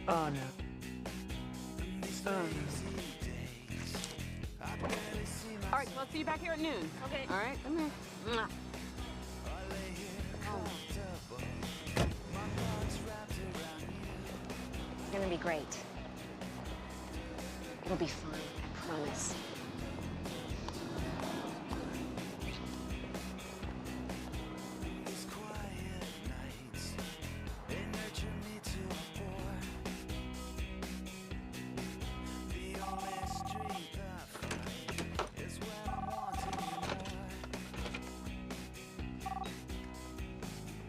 Oh, no. Oh, no. All right, so I'll see you back here at noon. Okay. All right, come here. Mwah. It's gonna be great. It'll be fun, I promise.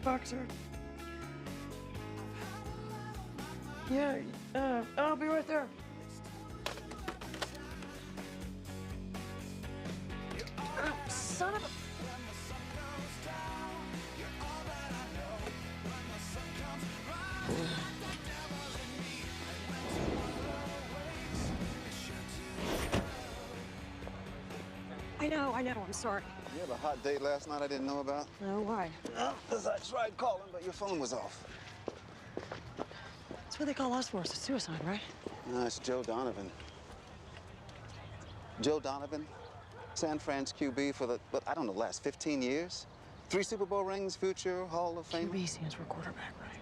Boxer. Yeah, I'll be right there. Son of a... I know, I'm sorry. You had a hot date last night I didn't know about? No, why? Well, because I tried calling, but your phone was off. That's what they call us for. It's a suicide, right? No, it's Joe Donovan. Joe Donovan, San Fran's QB for the, but I don't know, last 15 years? 3 Super Bowl rings, future Hall of Fame. QB stands for quarterback, right?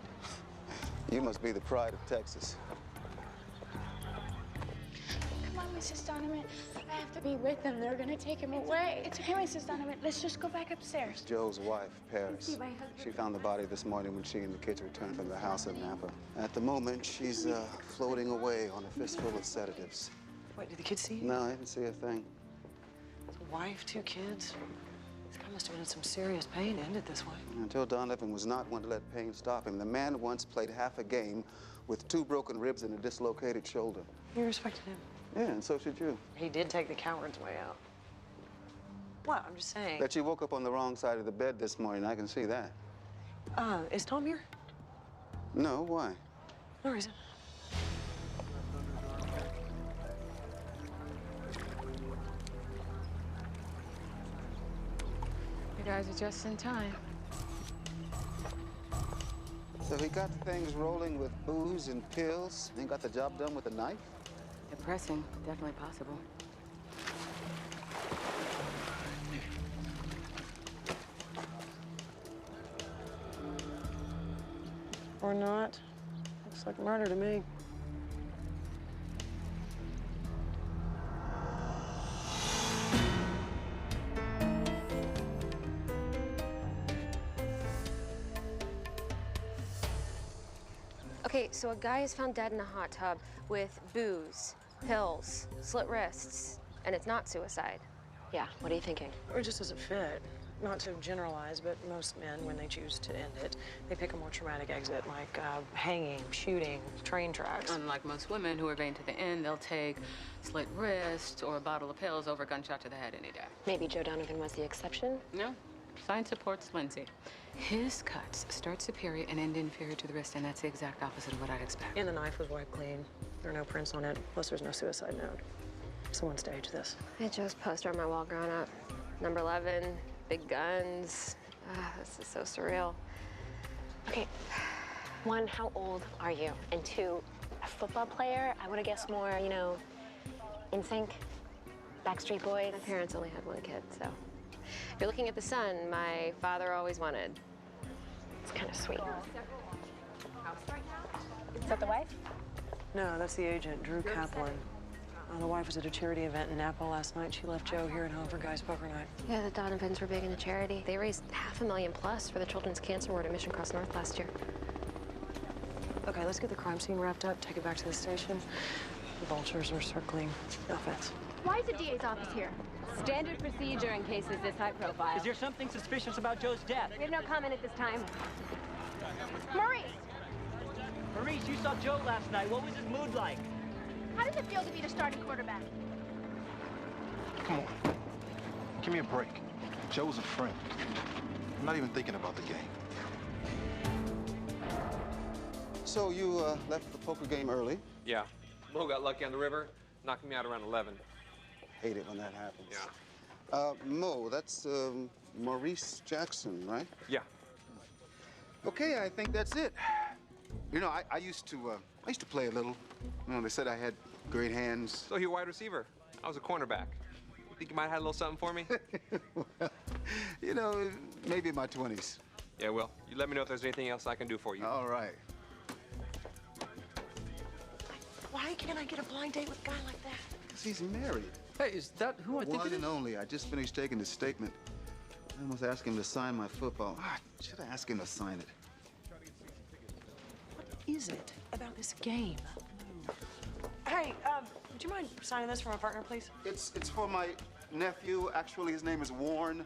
You must be the pride of Texas. Come on, Mrs. Donovan. I have to be with them. They're gonna take him away. It's okay, Mrs. Donovan. Let's just go back upstairs. Joe's wife, Paris. See my husband. She found the body this morning when she and the kids returned from the house in Napa. At the moment, she's floating away on a fistful of sedatives. Wait, did the kids see you? No, I didn't see a thing. A wife, 2 kids. This guy must have been in some serious pain to end it this way. Joe Donovan was not one to let pain stop him. The man once played half a game with 2 broken ribs and a dislocated shoulder. You respected him. Yeah, and so should you. He did take the coward's way out. What? I'm just saying. That you woke up on the wrong side of the bed this morning, I can see that. Is Tom here? No, why? No reason. You guys are just in time. So he got things rolling with booze and pills, and got the job done with a knife? Depressing, definitely possible. Or not. Looks like murder to me. Okay, so a guy is found dead in a hot tub with booze, pills, slit wrists, and it's not suicide. Yeah, what are you thinking? Or just doesn't fit. Not to generalize, but most men, when they choose to end it, they pick a more traumatic exit, like hanging, shooting, train tracks. Unlike most women who are vain to the end, they'll take slit wrists or a bottle of pills over a gunshot to the head any day. Maybe Joe Donovan was the exception? No, science supports Lindsay. His cuts start superior and end inferior to the wrist, and that's the exact opposite of what I'd expect. And the knife was wiped clean. There are no prints on it, plus there's no suicide note. Someone staged this. I had Joe's poster on my wall growing up. Number 11, big guns. This is so surreal. Okay, 1, how old are you? And 2, a football player? I would have guessed more, you know, NSYNC, Backstreet Boys. My parents only had 1 kid, so. If you're looking at the son my father always wanted. It's kind of sweet. Is that the wife? No, that's the agent, Drew Kaplan. The wife was at a charity event in Napa last night. She left Joe here at home for guys' poker night. Yeah, the Donovans were big into charity. They raised $500,000 plus for the Children's Cancer Ward at Mission Cross North last year. Okay, let's get the crime scene wrapped up, take it back to the station. The vultures are circling. No offense. Why is the DA's office here? Standard procedure in cases this high profile. Is there something suspicious about Joe's death? We have no comment at this time. Maurice, Maurice, you saw Joe last night. What was his mood like? how does it feel to be the starting quarterback? Come on. Give me a break. Joe's a friend. I'm not even thinking about the game. So you left the poker game early? Yeah. Mo got lucky on the river, knocking me out around 11. Hate it when that happens. Yeah. Mo, that's Maurice Jackson, right? Yeah. Okay, I think that's it. You know, I used to I used to play a little. You know, they said I had great hands. So you're a wide receiver. I was a cornerback. You think you might have had a little something for me? Well, you know, maybe in my 20s. Yeah, well, you let me know if there's anything else I can do for you. All right. Why can't I get a blind date with a guy like that? Because he's married. Hey, is that who I think One it is? and only. I just finished taking his statement. I almost asked him to sign my football. Should I ask him to sign it? What is it about this game? Hey, would you mind signing this for my partner, please? It's for my nephew. Actually, his name is Warren.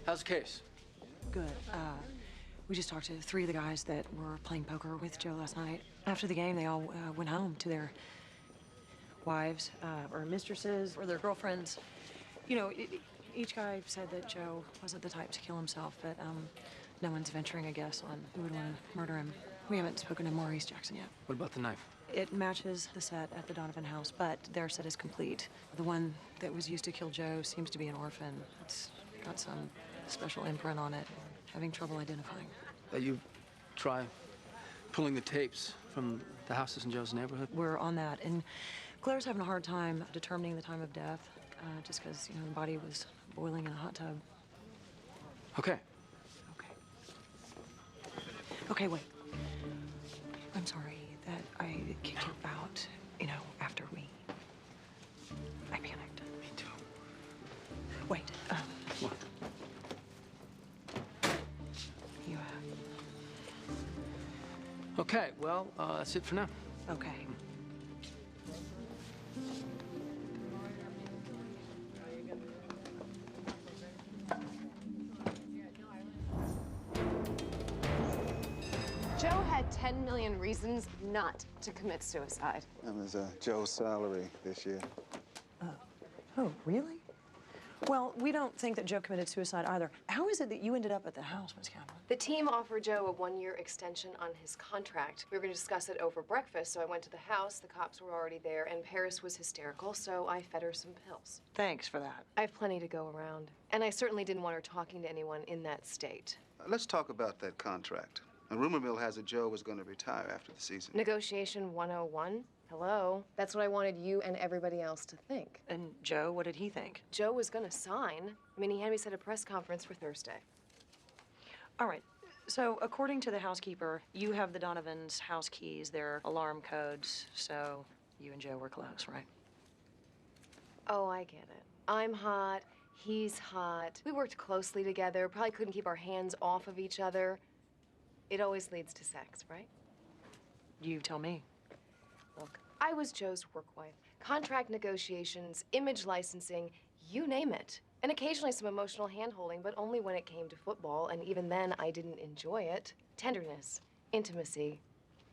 How's the case? Good. We just talked to 3 of the guys that were playing poker with Joe last night. After the game, they all went home to their wives or mistresses or their girlfriends. You know, each guy said that Joe wasn't the type to kill himself, but no one's venturing a guess on who would want to murder him. We haven't spoken to Maurice Jackson yet. What about the knife? It matches the set at the Donovan house, but their set is complete. The one that was used to kill Joe seems to be an orphan. It's got some special imprint on it. Having trouble identifying. You try pulling the tapes from the houses in Joe's neighborhood? We're on that, and Claire's having a hard time determining the time of death, just because, you know, the body was boiling in a hot tub. Okay. Okay, wait. I'm sorry that I kicked you out, you know, after I panicked. Me too. Wait, What? you, Okay, well, that's it for now. okay. Joe had 10 million reasons not to commit suicide. That was Joe's salary this year. Oh, really? Well, we don't think that Joe committed suicide either. How is it that you ended up at the house, Miss Cameron? The team offered Joe a 1-year extension on his contract. We were going to discuss it over breakfast, so I went to the house. The cops were already there, and Paris was hysterical, so I fed her some pills. Thanks for that. I have plenty to go around, and I certainly didn't want her talking to anyone in that state. Let's talk about that contract. A rumor mill has it Joe was going to retire after the season. Negotiation 101? Hello? That's what I wanted you and everybody else to think. And Joe, what did he think? Joe was going to sign. I mean, he had me set a press conference for Thursday. All right. So, according to the housekeeper, you have the Donovans' house keys, their alarm codes, so you and Joe were close, right? Oh, I get it. I'm hot. He's hot. We worked closely together. Probably couldn't keep our hands off of each other. It always leads to sex, right? You tell me. Look, I was Joe's work wife. Contract negotiations, image licensing, you name it. And occasionally some emotional hand-holding, but only when it came to football, and even then I didn't enjoy it. Tenderness, intimacy.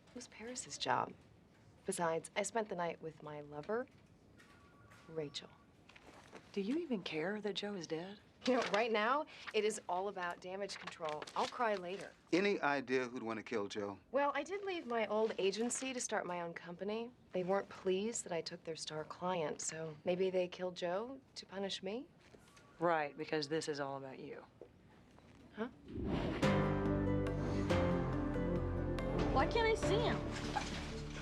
It was Paris's job. Besides, I spent the night with my lover, Rachel. Do you even care that Joe is dead? You know, right now, it is all about damage control. I'll cry later. Any idea who'd want to kill Joe? Well, I did leave my old agency to start my own company. They weren't pleased that I took their star client, so maybe they killed Joe to punish me? Right, because this is all about you. Huh? Why can't I see him?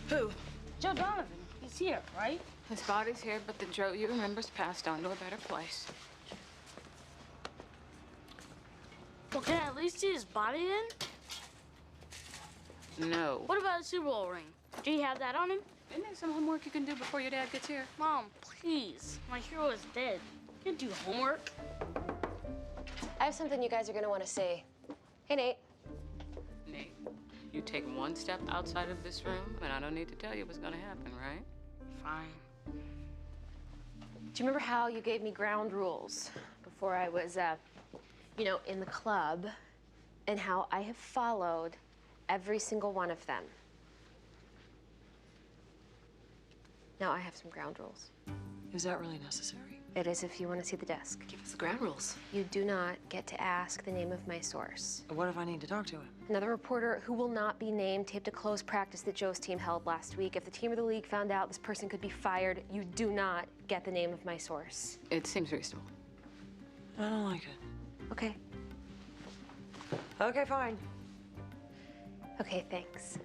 Who? Joe Donovan. He's here, right? His body's here, but the Joe you remember's passed on to a better place. Well, can I at least see his body then? No. What about a Super Bowl ring? Do you have that on him? Isn't there some homework you can do before your dad gets here? Mom, please. My hero is dead. You can't do homework. I have something you guys are gonna want to see. Hey, Nate. Nate, you take one step outside of this room, and I don't need to tell you what's gonna happen, right? Fine. Do you remember how you gave me ground rules before I was, you know, in the club, and how I have followed every single one of them? Now I have some ground rules. Is that really necessary? It is if you want to see the desk. Give us the ground rules. You do not get to ask the name of my source. What if I need to talk to him? Another reporter who will not be named taped a closed practice that Joe's team held last week. If the team or the league found out this person could be fired, you do not get the name of my source. It seems reasonable. I don't like it. Okay. Okay, fine. Okay, thanks.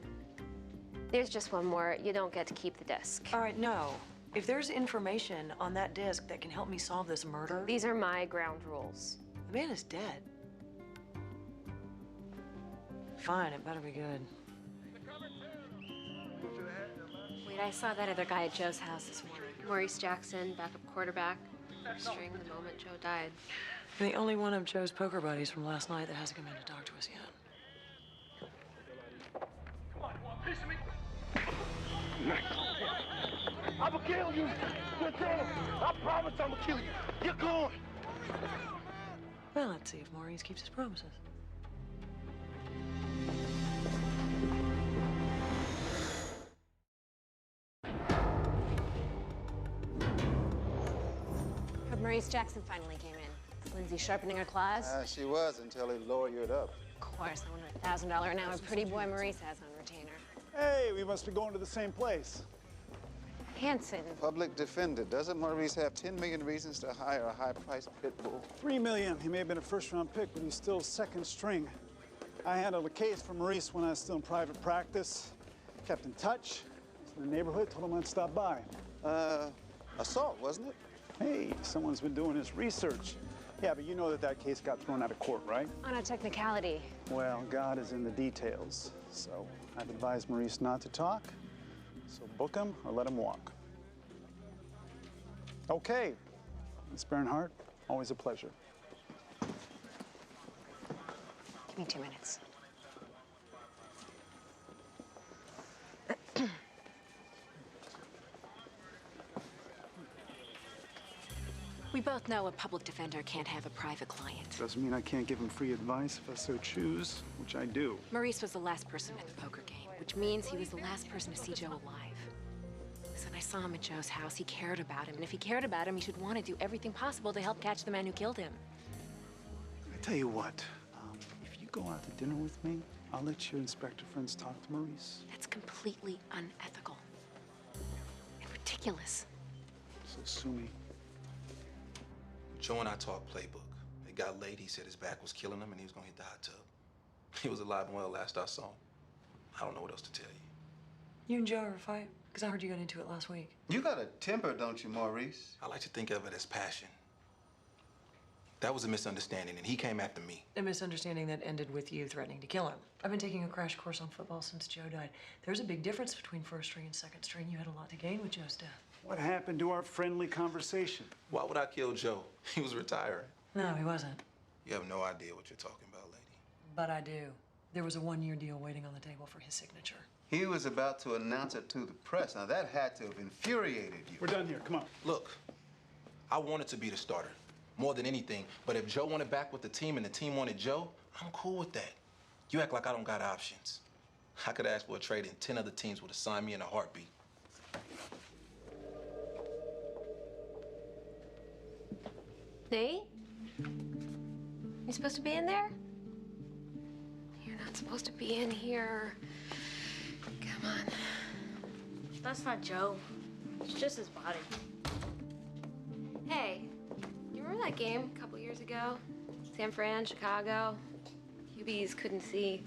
There's just one more. You don't get to keep the disc. All right, no. If there's information on that disc that can help me solve this murder, These are my ground rules. the man is dead. Fine, it better be good. Wait, I saw that other guy at Joe's house this morning. Maurice Jackson, backup quarterback. String the moment Joe died. You're the only one of Joe's poker buddies from last night that hasn't come in to talk to us yet. I'ma kill you. I promise I'ma kill you. You're going. Well, let's see if Maurice keeps his promises. But Maurice Jackson finally came in. Is Lindsay sharpening her claws? She was until he lowered it up. Of course, I wonder $1,000 an hour pretty boy Maurice has on retainer. Hey, we must be going to the same place. Hanson. Public defender. Doesn't Maurice have 10 million reasons to hire a high-priced pit bull? 3 million. He may have been a first-round pick, but he's still second string. I handled a case for Maurice when I was still in private practice. Kept in touch. Was in the neighborhood, told him I'd stop by. Assault, wasn't it? Hey, someone's been doing his research. Yeah, but you know that case got thrown out of court, right? On a technicality. Well, God is in the details. So I've advised Maurice not to talk. So book him or let him walk. Okay. Miss Bernhardt, always a pleasure. Give me 2 minutes. We both know a public defender can't have a private client. Doesn't mean I can't give him free advice if I so choose, which I do. Maurice was the last person at the poker game, which means he was the last person to see Joe alive. Listen, I saw him at Joe's house. He cared about him, and if he cared about him, he should want to do everything possible to help catch the man who killed him. I tell you what, if you go out to dinner with me, I'll let your inspector friends talk to Maurice. That's completely unethical and ridiculous. So sue me. Joe and I talked playbook. It got late. He said his back was killing him and he was gonna hit the hot tub. He was alive and well last I saw him. I don't know what else to tell you. You and Joe ever fight? Because I heard you got into it last week. You got a temper, don't you, Maurice? I like to think of it as passion. That was a misunderstanding and he came after me. A misunderstanding that ended with you threatening to kill him. I've been taking a crash course on football since Joe died. There's a big difference between first string and second string. You had a lot to gain with Joe's death. What happened to our friendly conversation? Why would I kill Joe? He was retiring. No, he wasn't. You have no idea what you're talking about, lady. But I do. There was a 1-year deal waiting on the table for his signature. He was about to announce it to the press. Now, that had to have infuriated you. We're done here. Come on. Look, I wanted to be the starter, more than anything. But if Joe wanted back with the team and the team wanted Joe, I'm cool with that. You act like I don't got options. I could ask for a trade and 10 other teams would have signed me in a heartbeat. Nate? You supposed to be in there? You're not supposed to be in here. Come on. That's not Joe. It's just his body. Hey, you remember that game a couple years ago? San Fran, Chicago? QBs couldn't see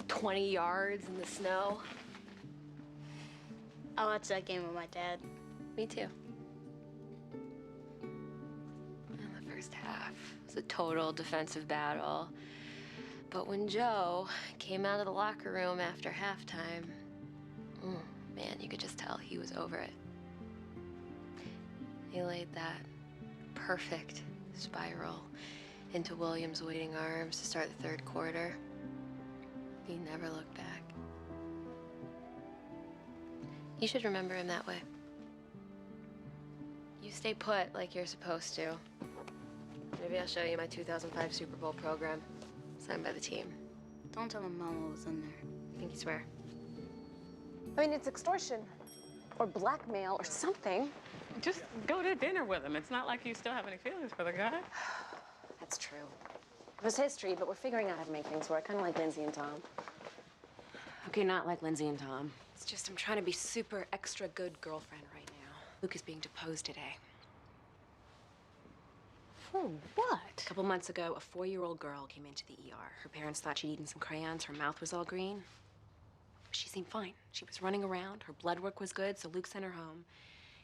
20 yards in the snow. I watched that game with my dad. Me too. And the first half was a total defensive battle. But when Joe came out of the locker room after halftime, man, you could just tell he was over it. He laid that perfect spiral into Williams' waiting arms to start the third quarter. He never looked back. You should remember him that way. You stay put like you're supposed to. Maybe I'll show you my 2005 Super Bowl program, signed by the team. Don't tell him Mama was in there. Pinky swear. I mean, it's extortion. Or blackmail or something. Just go to dinner with him. It's not like you still have any feelings for the guy. That's true. It was history, but we're figuring out how to make things work, kind of like Lindsay and Tom. Okay, not like Lindsay and Tom. It's just I'm trying to be super extra good girlfriend right now. Luke is being deposed today. For what? A couple months ago, a 4-year-old girl came into the ER. Her parents thought she'd eaten some crayons. Her mouth was all green. She seemed fine. She was running around. Her blood work was good, so Luke sent her home.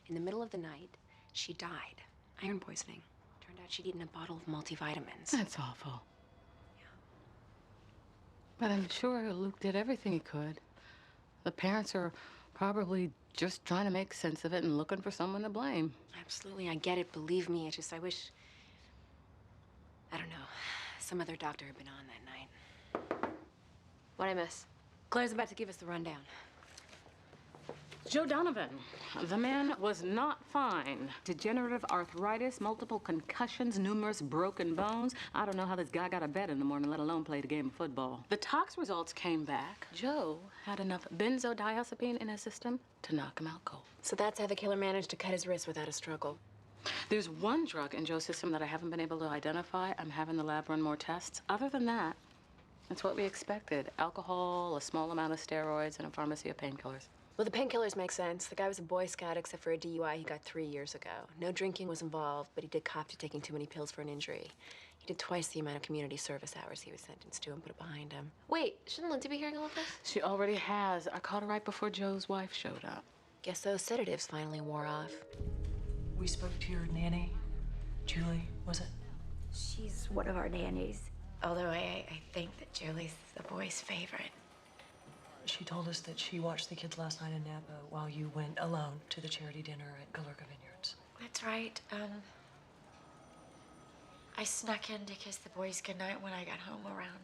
In the middle of the night, she died. Iron poisoning. Turned out she'd eaten a bottle of multivitamins. That's awful. Yeah. But I'm sure Luke did everything he could. The parents are probably just trying to make sense of it and looking for someone to blame. Absolutely, I get it. Believe me. It's just I wish, I don't know, some other doctor had been on that night. What'd I miss? Claire's about to give us the rundown. Joe Donovan. The man was not fine. Degenerative arthritis, multiple concussions, numerous broken bones. I don't know how this guy got out of bed in the morning, let alone played a game of football. The tox results came back. Joe had enough benzodiazepine in his system to knock him out cold. So that's how the killer managed to cut his wrist without a struggle. There's one drug in Joe's system that I haven't been able to identify. I'm having the lab run more tests. Other than that, it's what we expected. Alcohol, a small amount of steroids, and a pharmacy of painkillers. Well, the painkillers make sense. The guy was a Boy Scout, except for a DUI he got 3 years ago. No drinking was involved, but he did cop to taking too many pills for an injury. He did twice the amount of community service hours he was sentenced to and put it behind him. Wait, shouldn't Lindsay be hearing all of this? She already has. I caught her right before Joe's wife showed up. Guess those sedatives finally wore off. We spoke to your nanny, Julie, was it? She's one of our nannies. Although I think that Julie's the boy's favorite. She told us that she watched the kids last night in Napa while you went alone to the charity dinner at Galurka Vineyards. That's right. I snuck in to kiss the boys goodnight when I got home around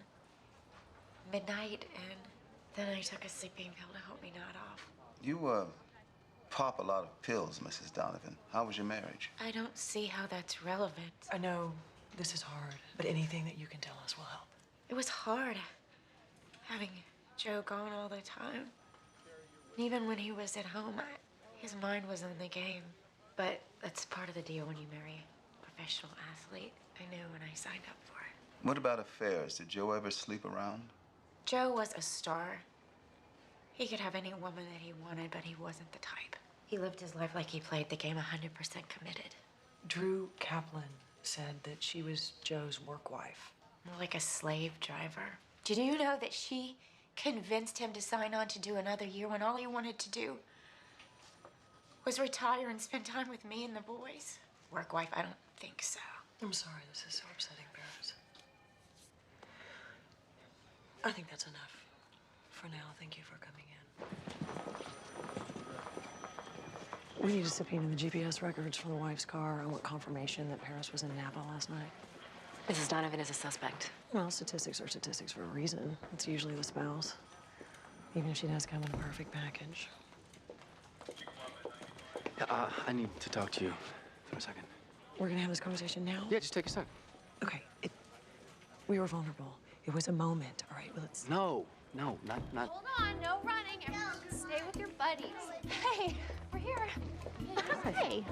midnight, and then I took a sleeping pill to help me nod off. You, pop a lot of pills, Mrs. Donovan. How was your marriage? I don't see how that's relevant. I know this is hard, but anything that you can tell us will help. It was hard having Joe gone all the time. Even when he was at home, his mind was in the game. But that's part of the deal when you marry a professional athlete. I knew when I signed up for it. What about affairs? Did Joe ever sleep around? Joe was a star. He could have any woman that he wanted, but he wasn't the type. He lived his life like he played the game 100% committed. Drew Kaplan said that she was Joe's work wife. More like a slave driver. Did you know that she convinced him to sign on to do another year when all he wanted to do was retire and spend time with me and the boys? Work wife, I don't think so. I'm sorry, this is so upsetting, Paris. I think that's enough for now. Thank you for coming in. We need to subpoena the GPS records from the wife's car. I want confirmation that Paris was in Napa last night. Mrs. Donovan is a suspect. Well, statistics are statistics for a reason. It's usually the spouse, even if she does come in a perfect package. I need to talk to you for a second. We're gonna have this conversation now? Yeah, just take your time. Okay, we were vulnerable. It was a moment, all right? Well, let's... No, not... Hold on, no running. Everyone just stay with your buddies. Hey, we're here. Hey.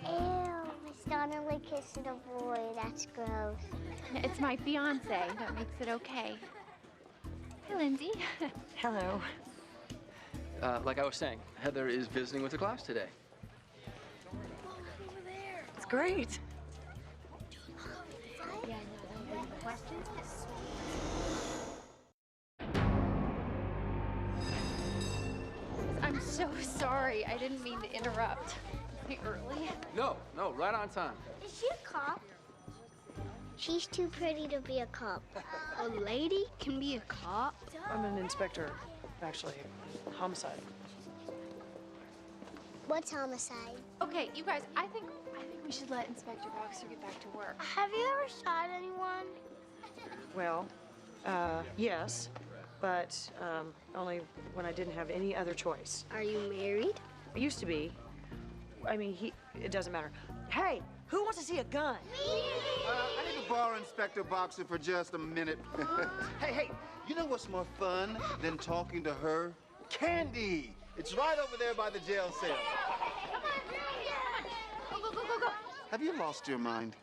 Ew, Miss Donnelly kissing a boy. That's gross. It's my fiance. That makes it okay. Hi, Lindsay. Hello. Like I was saying, Heather is visiting with the class today. It's great. I'm so sorry. I didn't mean to interrupt. Is it early? No, right on time. Is she a cop? She's too pretty to be a cop. A lady can be a cop? I'm an inspector, actually. Homicide. What's homicide? Okay, you guys, I think we should let Inspector Boxer get back to work. Have you ever shot anyone? Well, yes, but only when I didn't have any other choice. Are you married? I used to be. I mean, it doesn't matter. Hey, who wants to see a gun? I need to borrow Inspector Boxer for just a minute. Hey, you know what's more fun than talking to her? Candy! It's right over there by the jail cell. Come on, go, go, go, go. Have you lost your mind?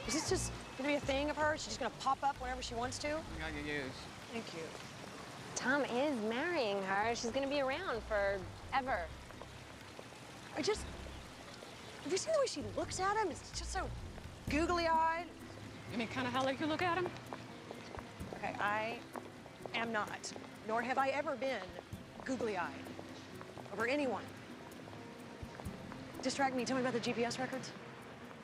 Is this just gonna be a thing of hers? She's just gonna pop up whenever she wants to? Got your use. Thank you. Tom is marrying her. She's gonna be around forever. Have you seen the way she looks at him? It's just so googly-eyed. You mean kind of how like you look at him? Okay, I am not, nor have I ever been googly-eyed over anyone. Distract me. Tell me about the GPS records.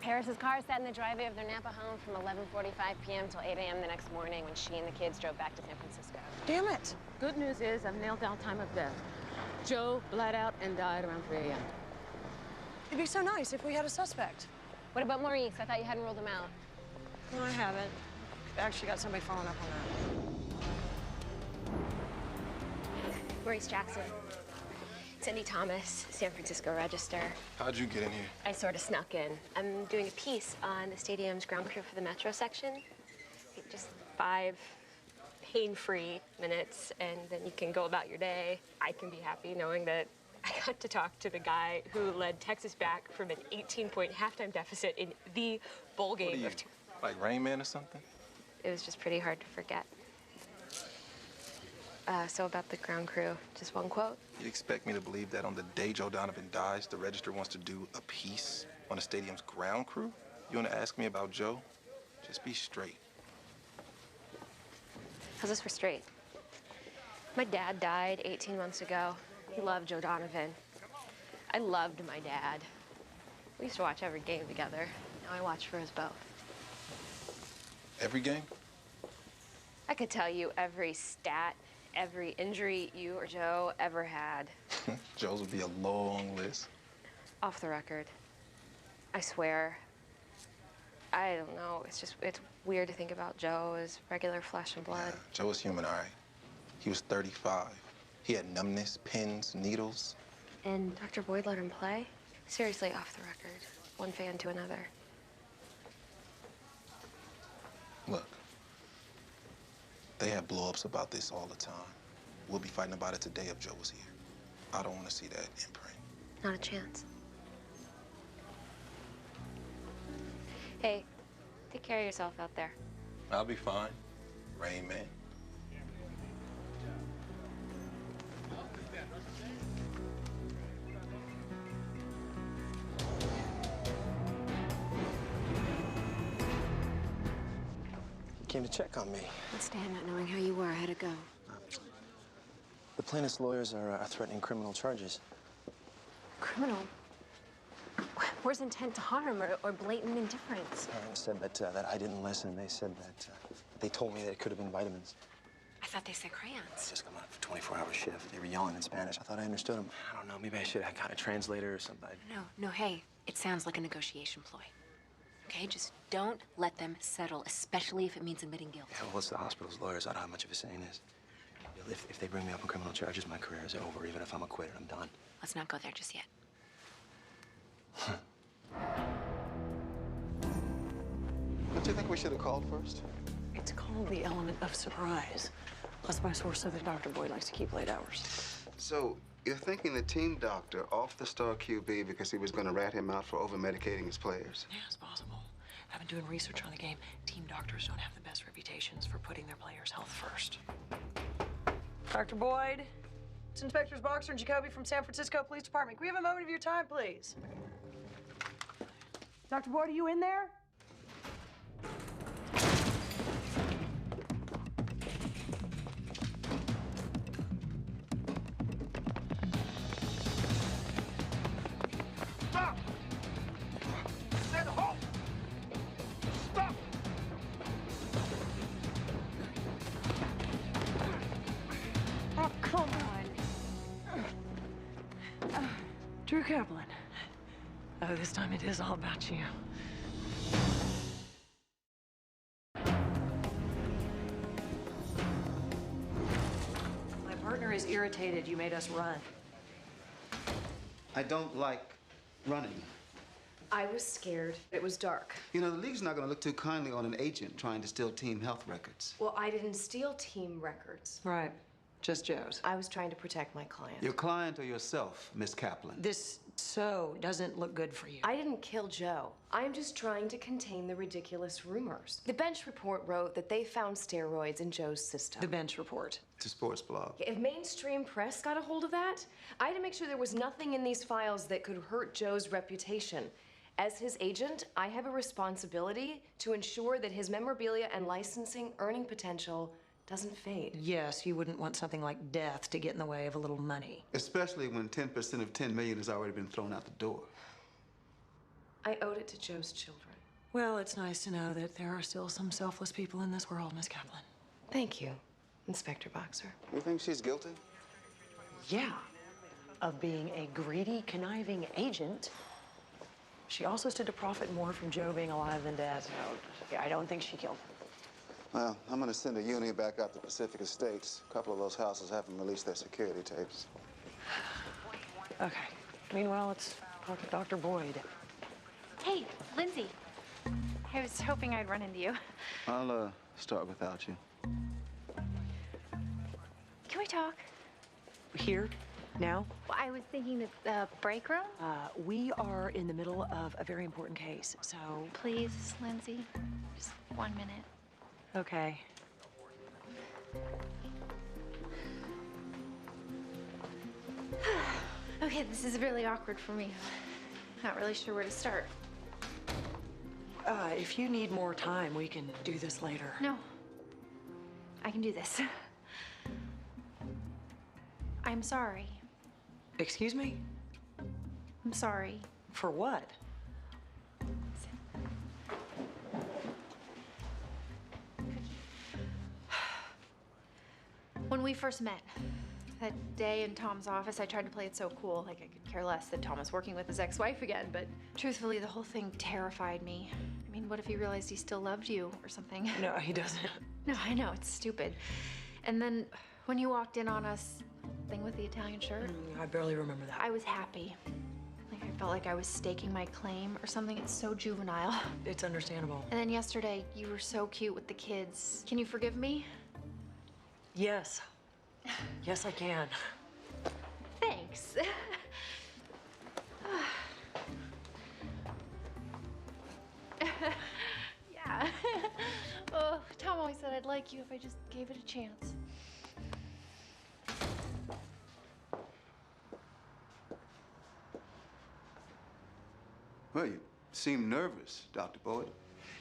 Paris's car sat in the driveway of their Napa home from 11:45 p.m. till 8 a.m. the next morning when she and the kids drove back to San Francisco. Damn it. Good news is I've nailed down time of death. Joe bled out and died around 3 a.m. It'd be so nice if we had a suspect. What about Maurice? I thought you hadn't ruled him out. No, I haven't. I actually got somebody following up on that. Maurice Jackson. Cindy Thomas, San Francisco Register. How'd you get in here? I sort of snuck in. I'm doing a piece on the stadium's ground crew for the Metro section. Just 5 pain-free minutes, and then you can go about your day. I can be happy knowing that I got to talk to the guy who led Texas back from an 18-point halftime deficit in the bowl game. What are you, like Rain Man or something? It was just pretty hard to forget. So about the ground crew, just one quote. You expect me to believe that on the day Joe Donovan dies, the Register wants to do a piece on the stadium's ground crew? You want to ask me about Joe? Just be straight. How's this for straight? My dad died 18 months ago. He loved Joe Donovan. I loved my dad. We used to watch every game together. Now I watch for us both. Every game? I could tell you every stat, every injury you or Joe ever had. Joe's would be a long list. Off the record. I swear. I don't know. It's weird to think about Joe as regular flesh and blood. Yeah, Joe was human, all right. He was 35. He had numbness, pins, needles. And Dr. Boyd let him play? Seriously, off the record. One fan to another. Look, they have blow-ups about this all the time. We'll be fighting about it today if Joe was here. I don't want to see that imprint. Not a chance. Hey, take care of yourself out there. I'll be fine. Rain Man. Came to check on me. Can't stand not knowing how you were. How'd it go? The plaintiff's lawyers are threatening criminal charges. Criminal? Where's intent to harm or blatant indifference? Parents said that I didn't listen. They said that they told me that it could have been vitamins. I thought they said crayons. I just come on for a 24-hour shift. They were yelling in Spanish. I thought I understood them. I don't know. Maybe I should have got a translator or something. No, hey, it sounds like a negotiation ploy. Okay, just don't let them settle, especially if it means admitting guilt. Yeah, well, it's the hospital's lawyers. I don't know how much of a say in this. If they bring me up on criminal charges, my career is over. Even if I'm acquitted, I'm done. Let's not go there just yet. Don't you think we should have called first? It's called the element of surprise. Plus, my source said that Dr. Boyd likes to keep late hours. So, you're thinking the team doctor off the star QB because he was going to rat him out for over-medicating his players? Yeah, it's possible. I've been doing research on the game. Team doctors don't have the best reputations for putting their players' health first. Dr. Boyd, it's Inspectors Boxer and Jacoby from San Francisco Police Department. Can we have a moment of your time, please? Dr. Boyd, are you in there? Stop! Said halt! Stop! Oh, come on. Drew Kaplan. Oh, this time it is all about you. My partner is irritated you made us run. I don't like running. I was scared. It was dark. You know, the league's not going to look too kindly on an agent trying to steal team health records. Well, I didn't steal team records. Right. Just Joe's. I was trying to protect my client. Your client or yourself, Miss Kaplan? This doesn't look good for you. I didn't kill Joe. I'm just trying to contain the ridiculous rumors. The bench report wrote that they found steroids in Joe's system. The bench report. It's a sports blog. If mainstream press got a hold of that, I had to make sure there was nothing in these files that could hurt Joe's reputation. As his agent, I have a responsibility to ensure that his memorabilia and licensing earning potential doesn't fade. Yes, you wouldn't want something like death to get in the way of a little money. Especially when 10% of 10 million has already been thrown out the door. I owed it to Joe's children. Well, it's nice to know that there are still some selfless people in this world, Miss Kaplan. Thank you, Inspector Boxer. You think she's guilty? Yeah, of being a greedy, conniving agent. She also stood to profit more from Joe being alive than dead, so yeah, I don't think she killed him. Well, I'm gonna send a unit back out to Pacific Estates. A couple of those houses haven't released their security tapes. Okay. Meanwhile, let's talk to Dr. Boyd. Hey, Lindsay. I was hoping I'd run into you. I'll start without you. Can we talk? Here? Now? Well, I was thinking the break room. We are in the middle of a very important case, so... Please, Lindsay. Just 1 minute. Okay. Okay, this is really awkward for me. Not really sure where to start. If you need more time, we can do this later. No. I can do this. I'm sorry. Excuse me? I'm sorry. For what? When we first met, that day in Tom's office, I tried to play it so cool, like I could care less that Tom was working with his ex-wife again, but truthfully, the whole thing terrified me. I mean, what if he realized he still loved you or something? No, he doesn't. No, I know, it's stupid. And then when you walked in on us, thing with the Italian shirt, I barely remember that. I was happy. Like I felt like I was staking my claim or something. It's so juvenile. It's understandable. And then yesterday, you were so cute with the kids. Can you forgive me? Yes. Yes, I can. Thanks. Yeah. Oh, Tom always said I'd like you if I just gave it a chance. Well, you seem nervous, Dr. Boyd.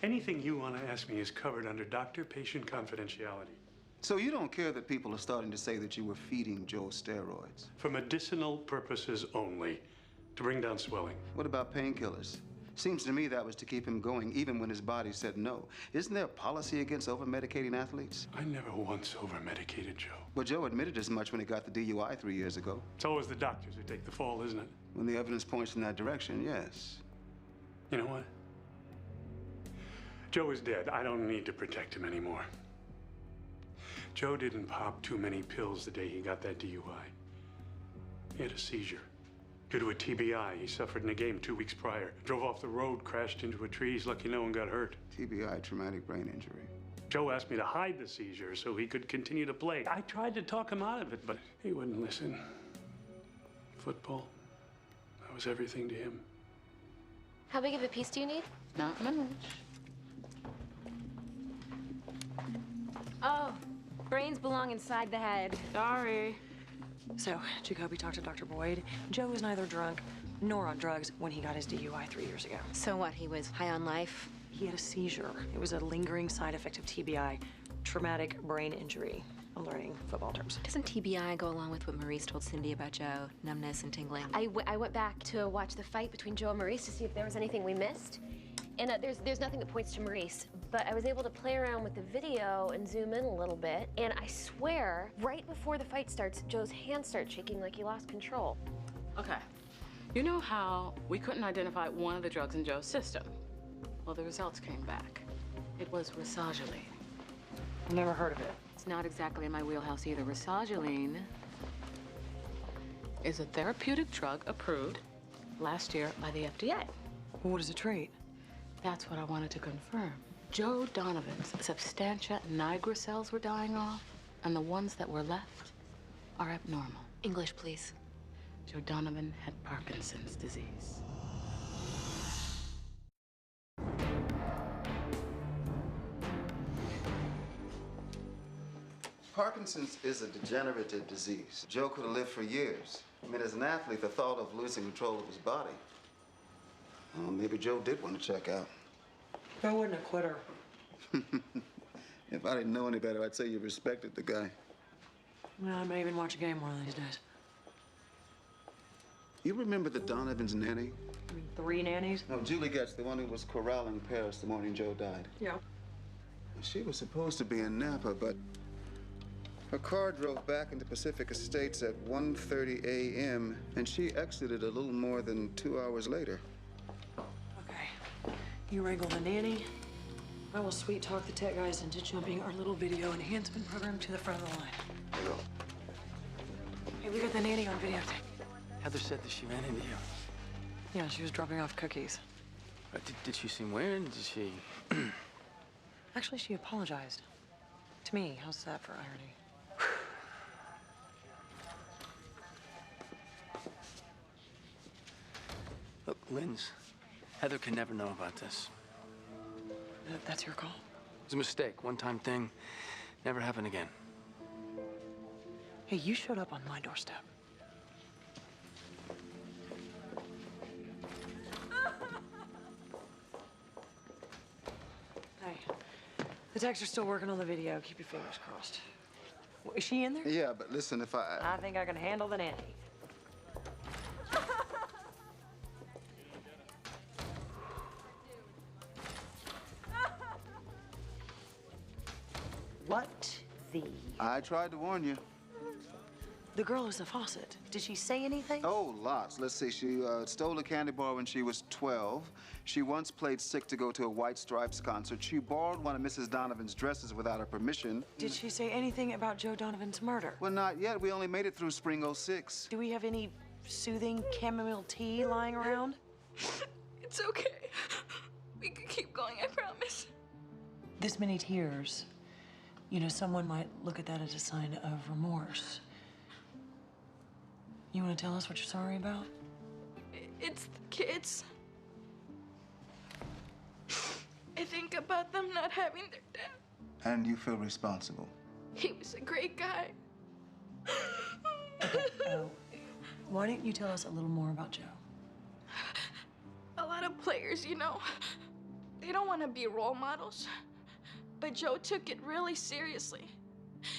Anything you want to ask me is covered under doctor-patient confidentiality. So you don't care that people are starting to say that you were feeding Joe steroids? For medicinal purposes only, to bring down swelling. What about painkillers? Seems to me that was to keep him going even when his body said no. Isn't there a policy against over-medicating athletes? I never once over-medicated Joe. Well, Joe admitted as much when he got the DUI 3 years ago. It's always the doctors who take the fall, isn't it? When the evidence points in that direction, yes. You know what? Joe is dead. I don't need to protect him anymore. Joe didn't pop too many pills the day he got that DUI. He had a seizure. Due to a TBI he suffered in a game 2 weeks prior. Drove off the road, crashed into a tree. He's lucky no one got hurt. TBI, traumatic brain injury. Joe asked me to hide the seizure so he could continue to play. I tried to talk him out of it, but he wouldn't listen. Football, that was everything to him. How big of a piece do you need? Not much. Oh, brains belong inside the head. Sorry. So, Jacoby talked to Dr. Boyd. Joe was neither drunk nor on drugs when he got his DUI 3 years ago. So what, he was high on life? He had a seizure. It was a lingering side effect of TBI, traumatic brain injury. I'm learning football terms. Doesn't TBI go along with what Maurice told Cindy about Joe? Numbness and tingling? I went back to watch the fight between Joe and Maurice to see if there was anything we missed. And there's nothing that points to Maurice, but I was able to play around with the video and zoom in a little bit, and I swear, right before the fight starts, Joe's hands start shaking like he lost control. Okay. You know how we couldn't identify one of the drugs in Joe's system? Well, the results came back. It was Rasagiline. Never heard of it. It's not exactly in my wheelhouse either. Rasagiline is a therapeutic drug approved last year by the FDA. Well, what does it treat? That's what I wanted to confirm. Joe Donovan's substantia nigra cells were dying off, and the ones that were left are abnormal. English, please. Joe Donovan had Parkinson's disease. Parkinson's is a degenerative disease. Joe could have lived for years. I mean, as an athlete, the thought of losing control of his body, Oh, maybe Joe did want to check out. Joe wasn't a quitter. If I didn't know any better, I'd say you respected the guy. Well, I may even watch a game one of these days. You remember the Donovan's nanny? I mean, 3 nannies? No, Julie Getz, the one who was corralling Paris the morning Joe died. Yeah. She was supposed to be in Napa, but her car drove back into Pacific Estates at 1:30 a.m., and she exited a little more than 2 hours later. Okay. You wrangle the nanny. I will sweet talk the tech guys into jumping our little video enhancement program to the front of the line. There you go. Hey, we got the nanny on videotape. Heather said that she ran into you. Yeah, she was dropping off cookies. Did she seem weird? Did she... Actually, she apologized. To me. How's that for irony? Look, Linz, Heather can never know about this. That's your call? It was a mistake, one-time thing. Never happen again. Hey, you showed up on my doorstep. Hey, the techs are still working on the video. Keep your fingers crossed. Is she in there? Yeah, but listen, if I think I can handle the nanny. What the... I tried to warn you. The girl is the faucet. Did she say anything? Oh, lots. Let's see. She stole a candy bar when she was 12. She once played sick to go to a White Stripes concert. She borrowed one of Mrs. Donovan's dresses without her permission. Did she say anything about Joe Donovan's murder? Well, not yet. We only made it through spring '06. Do we have any soothing chamomile tea lying around? It's okay. We can keep going, I promise. This many tears, you know, someone might look at that as a sign of remorse. You want to tell us what you're sorry about? It's the kids. I think about them not having their dad. And you feel responsible. He was a great guy. Why don't you tell us a little more about Joe? A lot of players, you know, they don't want to be role models. But Joe took it really seriously.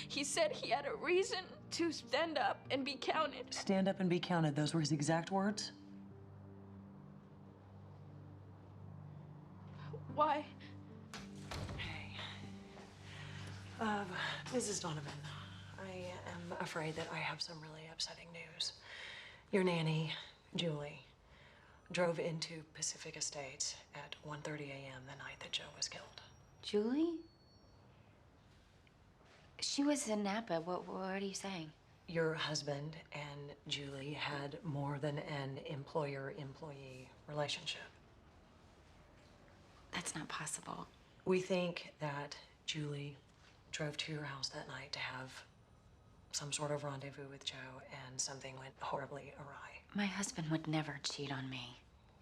He said he had a reason to stand up and be counted. Stand up and be counted. Those were his exact words? Why? Hey. Mrs. Donovan, I am afraid that I have some really upsetting news. Your nanny, Julie, drove into Pacific Estates at 1:30 a.m. the night that Joe was killed. Julie? She was in Napa. What are you saying? Your husband and Julie had more than an employer-employee relationship. That's not possible. We think that Julie drove to your house that night to have some sort of rendezvous with Joe, and something went horribly awry. My husband would never cheat on me.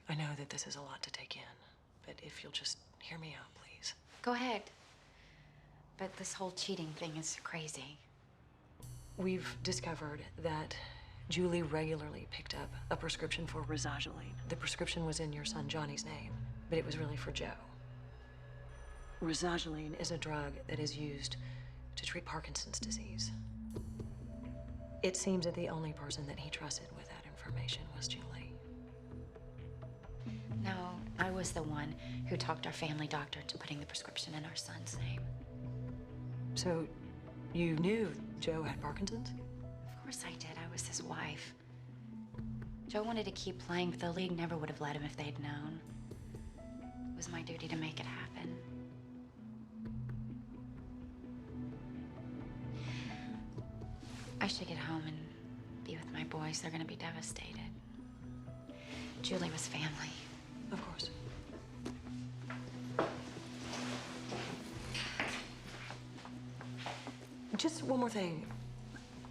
I know that this is a lot to take in, but if you'll just hear me out, please. Go ahead. But this whole cheating thing is crazy. We've discovered that Julie regularly picked up a prescription for Rizajoline. The prescription was in your son Johnny's name, but it was really for Joe. Rizajoline is a drug that is used to treat Parkinson's disease. It seems that the only person that he trusted with that information was Julie. No, I was the one who talked our family doctor into putting the prescription in our son's name. So, you knew Joe had Parkinson's? Of course I did. I was his wife. Joe wanted to keep playing, but the league never would have let him if they'd known. It was my duty to make it happen. I should get home and be with my boys. They're gonna be devastated. Julie was family. Of course. Just one more thing.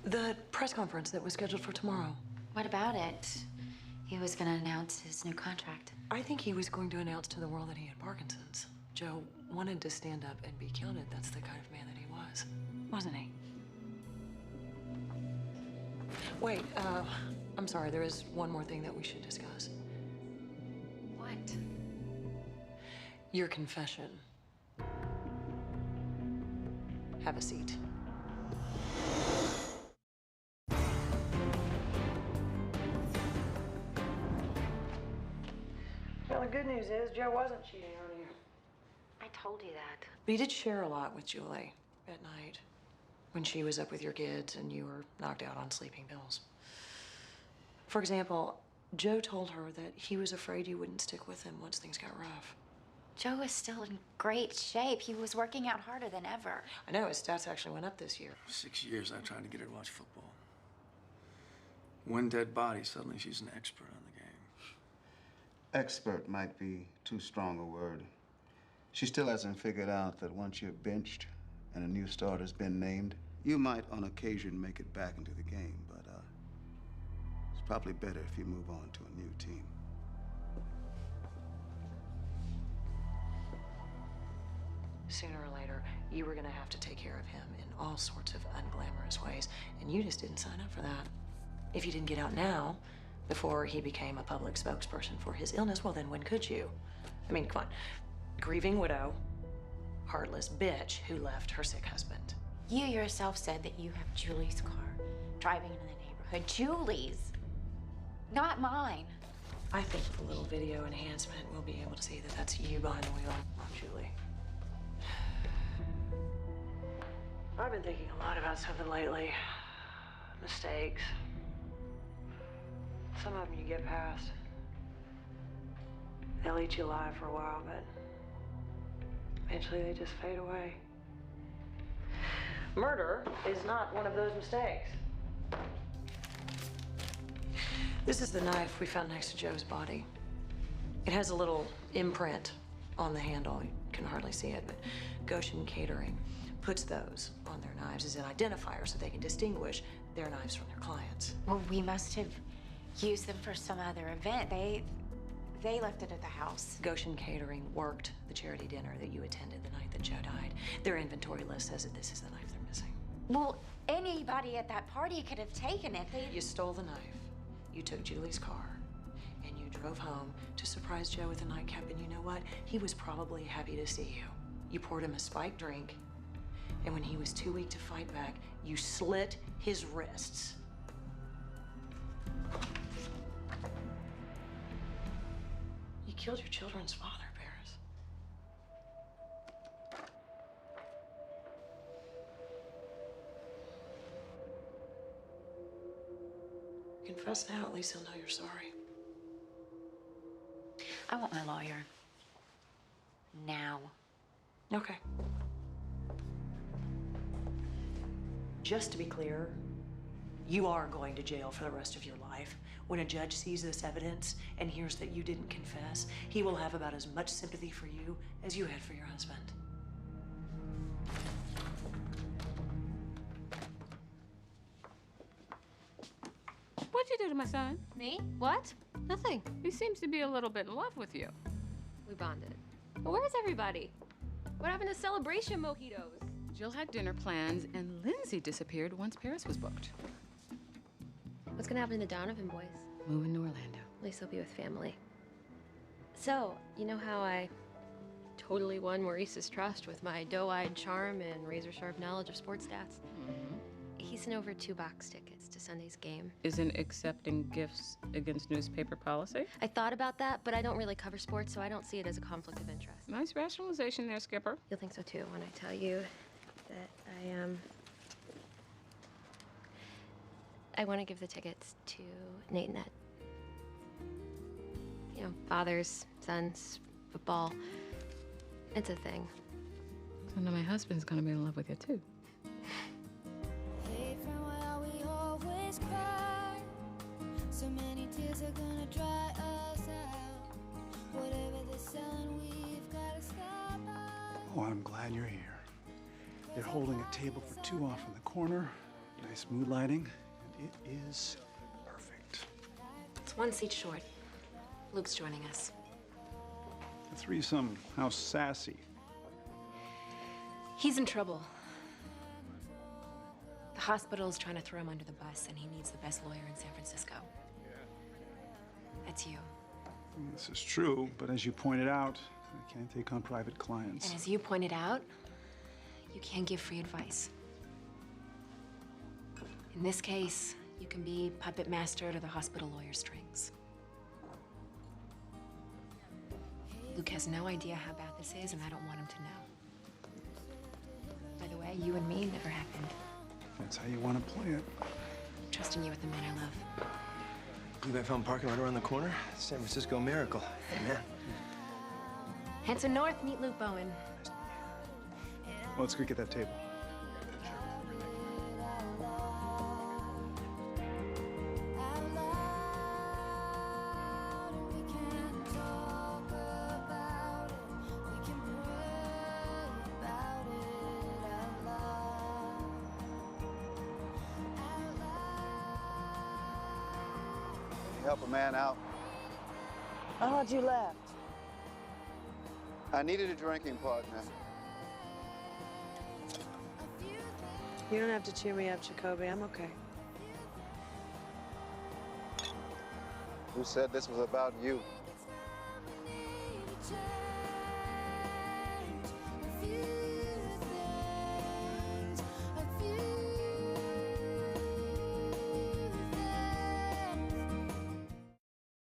The press conference that was scheduled for tomorrow. What about it? He was gonna announce his new contract. I think he was going to announce to the world that he had Parkinson's. Joe wanted to stand up and be counted. That's the kind of man that he was, wasn't he? Wait, I'm sorry. There is one more thing that we should discuss. What? Your confession. Have a seat. Well, the good news is Joe wasn't cheating on you. I told you that. But you did share a lot with Julie at night when she was up with your kids and you were knocked out on sleeping pills. For example, Joe told her that he was afraid you wouldn't stick with him once things got rough. Joe is still in great shape. He was working out harder than ever. I know, his stats actually went up this year. 6 years I tried to get her to watch football. One dead body, suddenly she's an expert on the game. Expert might be too strong a word. She still hasn't figured out that once you're benched and a new starter's been named, you might on occasion make it back into the game, but it's probably better if you move on to a new team. Sooner or later, you were gonna have to take care of him in all sorts of unglamorous ways, and you just didn't sign up for that. If you didn't get out now, before he became a public spokesperson for his illness, well then when could you? I mean, come on. Grieving widow, heartless bitch who left her sick husband. You yourself said that you have Julie's car driving into the neighborhood. Julie's, not mine. I think with a little video enhancement, we'll be able to see that that's you behind the wheel, not Julie. I've been thinking a lot about something lately. Mistakes. Some of them you get past. They'll eat you alive for a while, but eventually they just fade away. Murder is not one of those mistakes. This is the knife we found next to Joe's body. It has a little imprint on the handle. You can hardly see it, but Goshen Catering puts those on their knives as an identifier so they can distinguish their knives from their clients. Well, we must have used them for some other event. They left it at the house. Goshen Catering worked the charity dinner that you attended the night that Joe died. Their inventory list says that this is the knife they're missing. Well, anybody at that party could have taken it. You stole the knife. You took Julie's car. And you drove home to surprise Joe with a nightcap. And you know what? He was probably happy to see you. You poured him a spiked drink. And when he was too weak to fight back, you slit his wrists. You killed your children's father, Paris. Confess now, at least he'll know you're sorry. I want my lawyer. Now. Okay. Just to be clear, you are going to jail for the rest of your life. When a judge sees this evidence and hears that you didn't confess, he will have about as much sympathy for you as you had for your husband. What'd you do to my son? Me? What? Nothing. He seems to be a little bit in love with you. We bonded. But where's everybody? What happened to celebration mojitos? Jill had dinner plans, and Lindsay disappeared once Paris was booked. What's gonna happen to the Donovan boys? Moving to Orlando. At least they'll be with family. So, you know how I totally won Maurice's trust with my doe-eyed charm and razor-sharp knowledge of sports stats? Mm-hmm. He sent over 2 box tickets to Sunday's game. Isn't accepting gifts against newspaper policy? I thought about that, but I don't really cover sports, so I don't see it as a conflict of interest. Nice rationalization there, Skipper. You'll think so too when I tell you that I want to give the tickets to Nate and Ed. You know, fathers, sons, football. It's a thing. So now my husband's gonna be in love with you too. So many tears are gonna dry us out. Whatever they're selling, we've gotta stop. Oh, I'm glad you're here. They're holding a table for 2 off in the corner. Nice mood lighting, and it is perfect. It's 1 seat short. Luke's joining us. The threesome, how sassy. He's in trouble. The hospital's trying to throw him under the bus, and he needs the best lawyer in San Francisco. That's you. This is true, but as you pointed out, I can't take on private clients. And as you pointed out, you can't give free advice. In this case, you can be puppet master to the hospital lawyer's strings. Luke has no idea how bad this is, and I don't want him to know. By the way, you and me never happened. That's how you want to play it. I'm trusting you with the man I love. I believe I found parking right around the corner. San Francisco Miracle. Hey, man. Hanson North, meet Luke Bowen. Well, let's go get that table. Help a man out. I thought you left. I needed a drinking partner. You don't have to cheer me up, Jacoby. I'm okay. Who said this was about you? If you